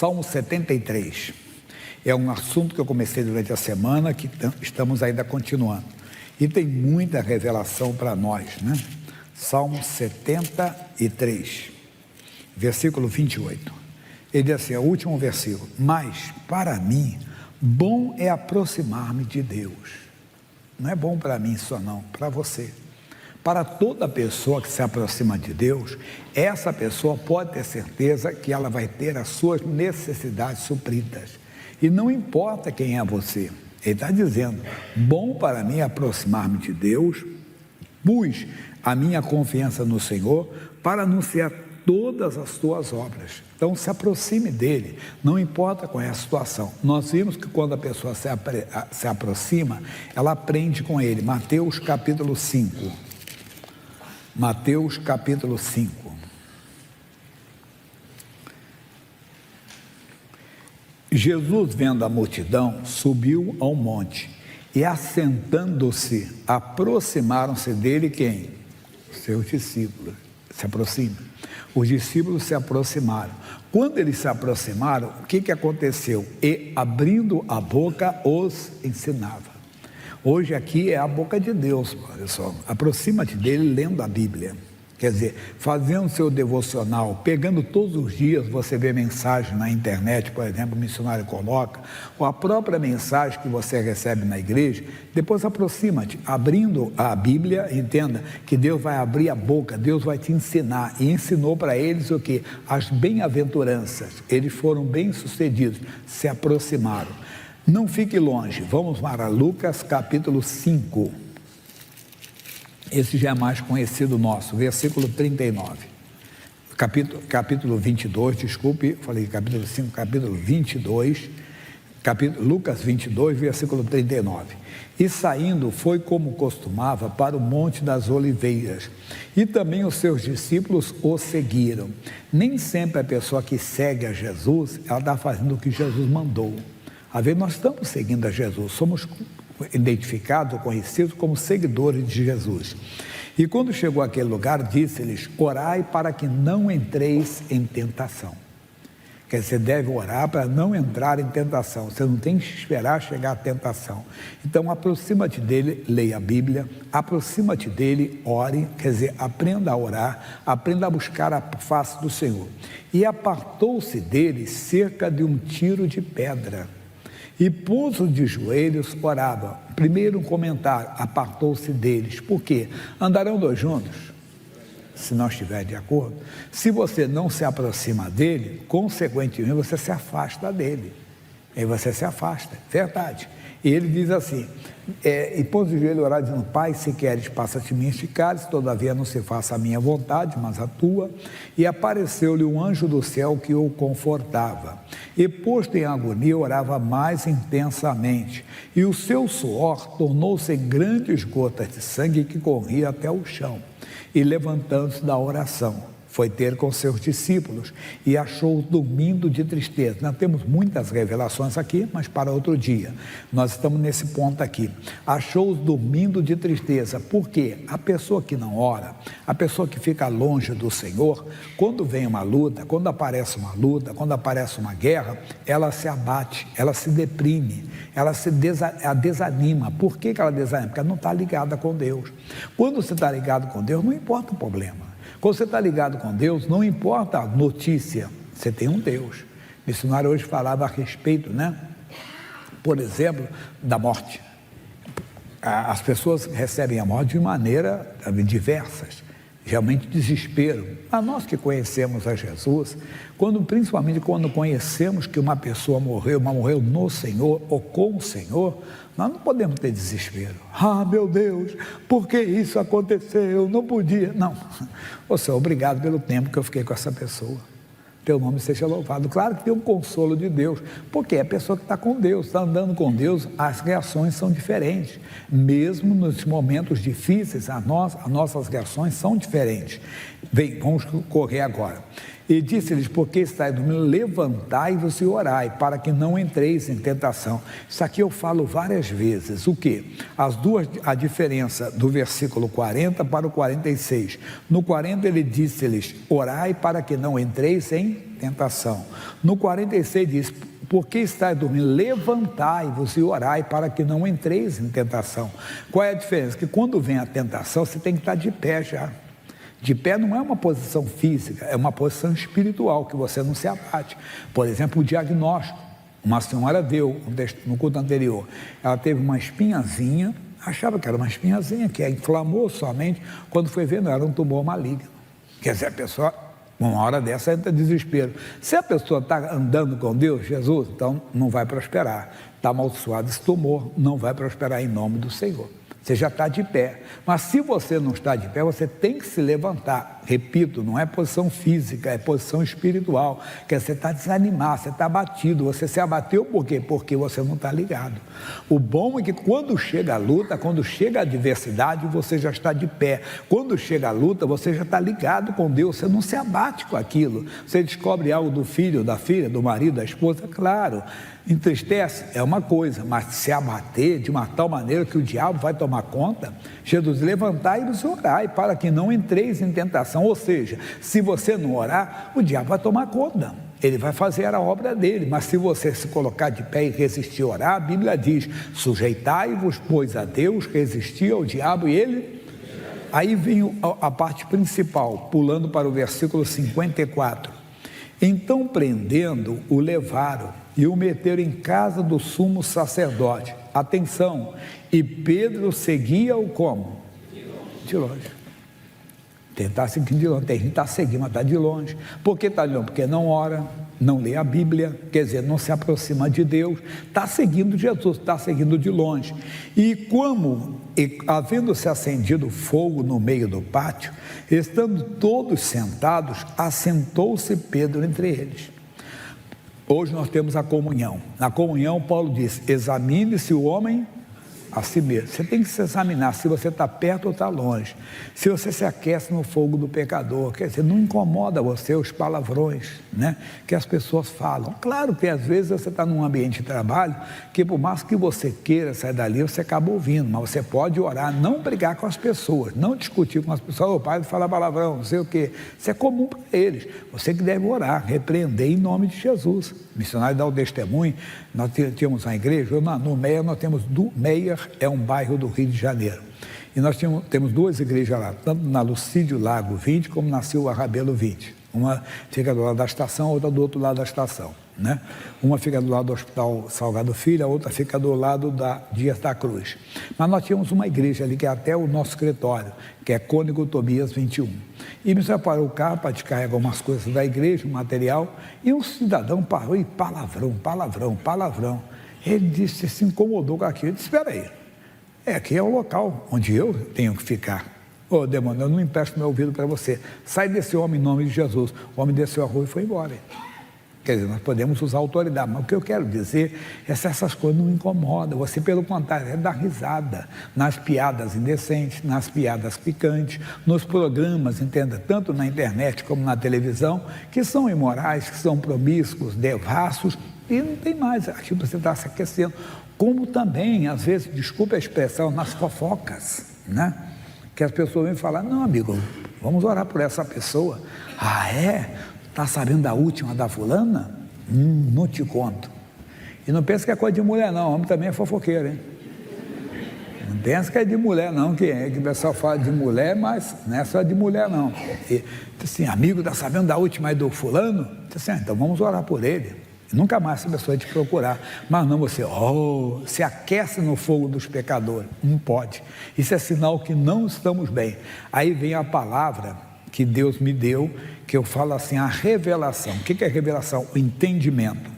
Salmo 73. É um assunto que eu comecei durante a semana, que estamos ainda continuando. E tem muita revelação para nós, né? Salmo 73, versículo 28. Ele diz assim, é o último versículo. Mas, para mim, bom é aproximar-me de Deus. Não é bom para mim só não, para você. Para toda pessoa que se aproxima de Deus, essa pessoa pode ter certeza que ela vai ter as suas necessidades supridas. E não importa quem é você. Ele está dizendo, bom para mim aproximar-me de Deus, pus a minha confiança no Senhor para anunciar todas as tuas obras. Então se aproxime dele, não importa qual é a situação. Nós vimos que quando a pessoa se aproxima, ela aprende com ele. Mateus capítulo 5. Mateus capítulo 5. Jesus, vendo a multidão, subiu ao monte e, assentando-se, aproximaram-se dele quem? Seus discípulos. Se aproximam. Os discípulos se aproximaram. Quando eles se aproximaram, o que aconteceu? E, abrindo a boca, os ensinava. Hoje aqui é a boca de Deus, pessoal. Aproxima-te dele lendo a Bíblia. Quer dizer, fazendo seu devocional, pegando todos os dias, você vê mensagem na internet, por exemplo, o missionário coloca, ou a própria mensagem que você recebe na igreja, depois aproxima-te, abrindo a Bíblia, entenda que Deus vai abrir a boca, Deus vai te ensinar, e ensinou para eles o quê? As bem-aventuranças, eles foram bem-sucedidos, se aproximaram. Não fique longe, vamos para Lucas capítulo 5. Esse já é mais conhecido nosso, versículo 39. Capítulo 22, desculpe, falei capítulo 5, capítulo 22, Lucas 22, versículo 39. E saindo, foi como costumava para o Monte das Oliveiras, e também os seus discípulos o seguiram. Nem sempre a pessoa que segue a Jesus, ela está fazendo o que Jesus mandou. Às vezes nós estamos seguindo a Jesus, somos identificados ou conhecidos como seguidores de Jesus. E quando chegou àquele lugar, disse-lhes, orai para que não entreis em tentação. Quer dizer, você deve orar para não entrar em tentação, você não tem que esperar chegar à tentação. Então aproxima-te dele, leia a Bíblia, aproxima-te dele, ore, quer dizer, aprenda a orar, aprenda a buscar a face do Senhor. E apartou-se dele cerca de um tiro de pedra. E pôs-o de joelhos, orava. Primeiro um comentário, apartou-se deles. Por quê? Andarão dois juntos? Se não estiver de acordo. Se você não se aproxima dele, consequentemente você se afasta dele. Aí você se afasta, verdade. E ele diz assim, e pôs de joelho orar, dizendo, Pai, se queres, passa-te mim este cálice, todavia não se faça a minha vontade, mas a tua. E apareceu-lhe um anjo do céu que o confortava. E posto em agonia, orava mais intensamente. E o seu suor tornou-se em grandes gotas de sangue que corria até o chão. E levantando-se da oração, foi ter com seus discípulos e achou-os dormindo de tristeza. Nós temos muitas revelações aqui, mas para outro dia. Nós estamos nesse ponto aqui. Achou-os dormindo de tristeza. Por quê? A pessoa que não ora, a pessoa que fica longe do Senhor, quando vem uma luta, quando aparece uma luta, quando aparece uma guerra, ela se abate, ela se deprime, ela se desanima. Por que ela desanima? Porque ela não está ligada com Deus. Quando você está ligado com Deus, não importa o problema. Quando você está ligado com Deus, não importa a notícia, você tem um Deus. O missionário hoje falava a respeito, né? Por exemplo, da morte. As pessoas recebem a morte de maneira diversas, realmente desespero. Mas nós que conhecemos a Jesus, principalmente quando conhecemos que uma pessoa morreu, mas morreu no Senhor ou com o Senhor, nós não podemos ter desespero. Ah, meu Deus, por que isso aconteceu? Não podia. Não. Ô Senhor, obrigado pelo tempo que eu fiquei com essa pessoa. Teu nome seja louvado. Claro que tem um consolo de Deus, porque é a pessoa que está com Deus, está andando com Deus, as reações são diferentes. Mesmo nos momentos difíceis, as nossas reações são diferentes. Vamos correr agora. E disse-lhes: porque estáis dormindo, levantai-vos e orai, para que não entreis em tentação. Isso aqui eu falo várias vezes. O quê? A diferença do versículo 40 para o 46. No 40 ele disse-lhes: orai para que não entreis em tentação. No 46 diz: porque estáis dormindo, levantai-vos e orai para que não entreis em tentação. Qual é a diferença? Que quando vem a tentação, você tem que estar de pé já. De pé não é uma posição física, é uma posição espiritual, que você não se abate. Por exemplo, o diagnóstico. Uma senhora deu, no culto anterior, ela teve uma espinhazinha, achava que era uma espinhazinha, que inflamou somente, quando foi ver, não era um tumor maligno. Quer dizer, a pessoa, uma hora dessa, entra em desespero. Se a pessoa está andando com Deus, Jesus, então não vai prosperar. Está amaldiçoado esse tumor, não vai prosperar em nome do Senhor. Você já está de pé. Mas se você não está de pé, você tem que se levantar. Repito, não é posição física, é posição espiritual. Que você está desanimado, você está abatido. Você se abateu por quê? Porque você não está ligado. O bom é que quando chega a luta, quando chega a adversidade, você já está de pé. Quando chega a luta, você já está ligado com Deus. Você não se abate com aquilo. Você descobre algo do filho, da filha, do marido, da esposa, claro. Entristece, é uma coisa, mas se abater de uma tal maneira que o diabo vai tomar conta, Jesus, levantai-vos e orai, para que não entreis em tentação. Ou seja, se você não orar, o diabo vai tomar conta, ele vai fazer a obra dele. Mas se você se colocar de pé e resistir a orar, a Bíblia diz: sujeitai-vos, pois, a Deus, resistir ao diabo e ele... Aí vem a parte principal, pulando para o versículo 54. Então, prendendo, o levaram e o meteram em casa do sumo sacerdote. Atenção, e Pedro seguia-o como? De longe. Tentar seguir de longe, tem gente que está seguindo, mas está de longe. Por que está de longe? Porque não ora, não lê a Bíblia, quer dizer, não se aproxima de Deus, está seguindo Jesus, está seguindo de longe. E havendo-se acendido fogo no meio do pátio, estando todos sentados, assentou-se Pedro entre eles. Hoje nós temos a comunhão. Na comunhão, Paulo diz: examine-se o homem a si mesmo. Você tem que se examinar se você está perto ou está longe. Se você se aquece no fogo do pecador, quer dizer, não incomoda você os palavrões, né, que as pessoas falam. Claro que às vezes você está num ambiente de trabalho que, por mais que você queira sair dali, você acaba ouvindo, mas você pode orar, não brigar com as pessoas, não discutir com as pessoas. O pai fala palavrão, não sei o quê. Isso é comum para eles. Você que deve orar, repreender em nome de Jesus. Missionário dá o testemunho. Nós tínhamos uma igreja, no Meia nós temos Meia, é um bairro do Rio de Janeiro. E nós temos duas igrejas lá, tanto na Lucídio Lago 20, como na Silva Rabelo 20. Uma fica do lado da estação, outra do outro lado da estação, né? Uma fica do lado do Hospital Salgado Filho, a outra fica do lado da Dias da Cruz. Mas nós tínhamos uma igreja ali, que é até o nosso escritório, que é Cônigo Tobias 21. E me separou o carro para descarregar algumas coisas da igreja, um material, e um cidadão parou e palavrão. Ele disse, se incomodou com aquilo. Eu disse: espera aí, aqui é o local onde eu tenho que ficar. Ô, demônio, eu não empresto meu ouvido para você. Sai desse homem em nome de Jesus. O homem desceu a rua e foi embora. Quer dizer, nós podemos usar autoridade, mas o que eu quero dizer é que essas coisas não incomodam. Você, pelo contrário, é dar risada nas piadas indecentes, nas piadas picantes, nos programas, entenda, tanto na internet como na televisão, que são imorais, que são promíscuos, devassos, e não tem mais aquilo que você está se aquecendo. Como também, às vezes, desculpe a expressão, nas fofocas, né? Que as pessoas vêm falar: não, amigo, vamos orar por essa pessoa. Ah, é? Está sabendo da última da fulana? Não te conto. E não pensa que é coisa de mulher, não. O homem também é fofoqueiro, hein? Não pensa que é de mulher, não. Que o pessoal fala de mulher, mas não é só de mulher, não. E, assim, amigo, está sabendo da última aí do fulano? Assim, então vamos orar por ele. Nunca mais essa pessoa te procurar. Mas não, você se aquece no fogo dos pecadores. Não pode. Isso é sinal que não estamos bem. Aí vem a palavra que Deus me deu, que eu falo assim, a revelação. O que é revelação? O entendimento.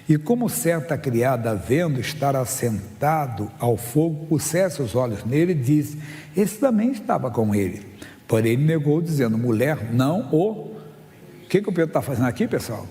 E como certa criada, vendo estar assentado ao fogo, pusesse os olhos nele, disse: esse também estava com ele. Porém ele negou, dizendo: mulher, não o... O que o Pedro está fazendo aqui, pessoal?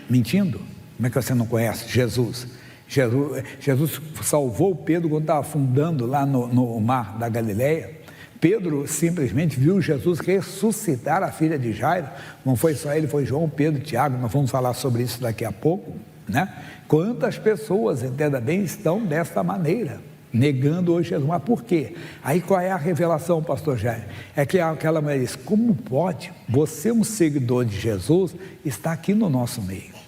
Mentindo? Como é que você não conhece Jesus? Jesus salvou Pedro quando estava afundando lá no mar da Galileia. Pedro simplesmente viu Jesus ressuscitar a filha de Jairo. Não foi só ele, foi João, Pedro, Tiago. Nós vamos falar sobre isso daqui a pouco, né? Quantas pessoas, entenda bem, estão desta maneira, negando hoje Jesus. Mas por quê? Aí qual é a revelação, pastor Jair? É que aquela mulher diz: como pode você, um seguidor de Jesus, estar aqui no nosso meio?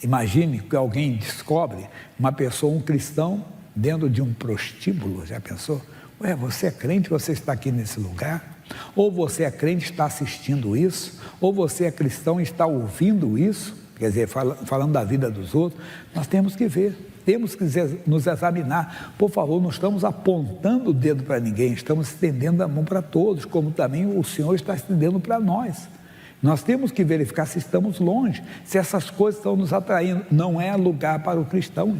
Imagine que alguém descobre uma pessoa, um cristão, dentro de um prostíbulo. Já pensou? Ué, você é crente, você está aqui nesse lugar? Ou você é crente e está assistindo isso? Ou você é cristão e está ouvindo isso? Quer dizer, falando da vida dos outros. Nós temos que ver, temos que nos examinar. Por favor, não estamos apontando o dedo para ninguém, estamos estendendo a mão para todos, como também o Senhor está estendendo para nós. Nós temos que verificar se estamos longe, se essas coisas estão nos atraindo. Não é lugar para o cristão.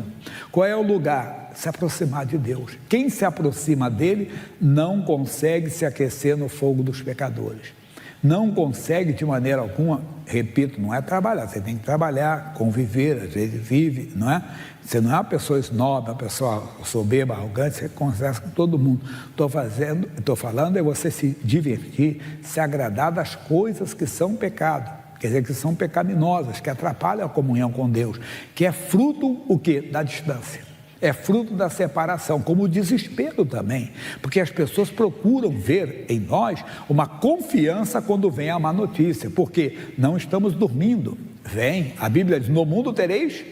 Qual é o lugar? Se aproximar de Deus. Quem se aproxima dele não consegue se aquecer no fogo dos pecadores. Não consegue de maneira alguma, repito, não é trabalhar, você tem que trabalhar, conviver, às vezes vive, não é? Você não é uma pessoa snob, uma pessoa soberba, arrogante, você conversa com todo mundo. Estou falando é você se divertir, se agradar das coisas que são pecado, quer dizer, que são pecaminosas, que atrapalham a comunhão com Deus, que é fruto o quê? Da distância. É fruto da separação, como o desespero também, porque as pessoas procuram ver em nós uma confiança quando vem a má notícia, porque não estamos dormindo. Vem, a Bíblia diz: no mundo tereis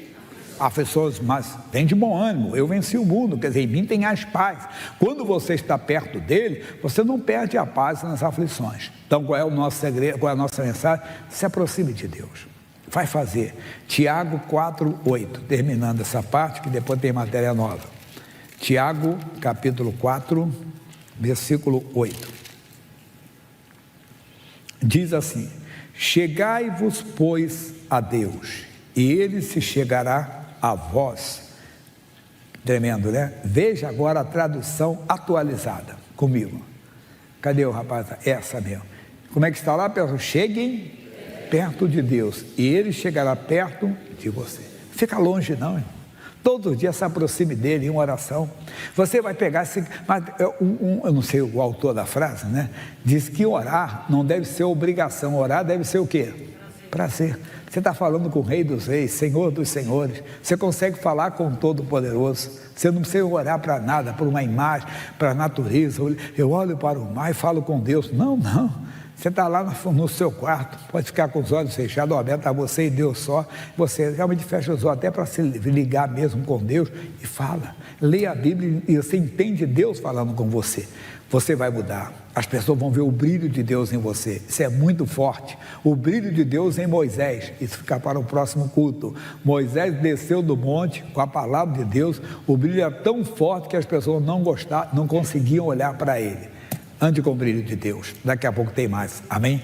aflições, mas tem de bom ânimo, eu venci o mundo, quer dizer, em mim tem as paz. Quando você está perto dele, você não perde a paz nas aflições. Então qual é o nosso segredo, qual é a nossa mensagem? Se aproxime de Deus. Vai fazer. Tiago 4:8, terminando essa parte, que depois tem matéria nova. Tiago, capítulo 4, versículo 8. Diz assim: chegai-vos, pois, a Deus, e ele se chegará a vós. Tremendo, né? Veja agora a tradução atualizada comigo. Cadê o rapaz? Essa mesmo. Como é que está lá, pessoal? Cheguem perto de Deus, e ele chegará perto de você. Fica longe não, irmão. Todos os dias se aproxime dele em uma oração. Você vai pegar esse... Mas eu não sei o autor da frase, né? Diz que orar não deve ser obrigação, orar deve ser o quê? Prazer. Você está falando com o Rei dos Reis, Senhor dos Senhores. Você consegue falar com o Todo-Poderoso. Você não precisa orar para nada, para uma imagem, para a natureza. Eu olho para o mar e falo com Deus. Não, não. Você está lá no seu quarto, pode ficar com os olhos fechados ou abertos, a você e Deus só. Você realmente fecha os olhos até para se ligar mesmo com Deus e fala. Leia a Bíblia e você entende Deus falando com você. Você vai mudar. As pessoas vão ver o brilho de Deus em você. Isso é muito forte. O brilho de Deus em Moisés. Isso fica para o próximo culto. Moisés desceu do monte com a palavra de Deus. O brilho era tão forte que as pessoas não conseguiam olhar para ele. Ande com o brilho de Deus. Daqui a pouco tem mais. Amém?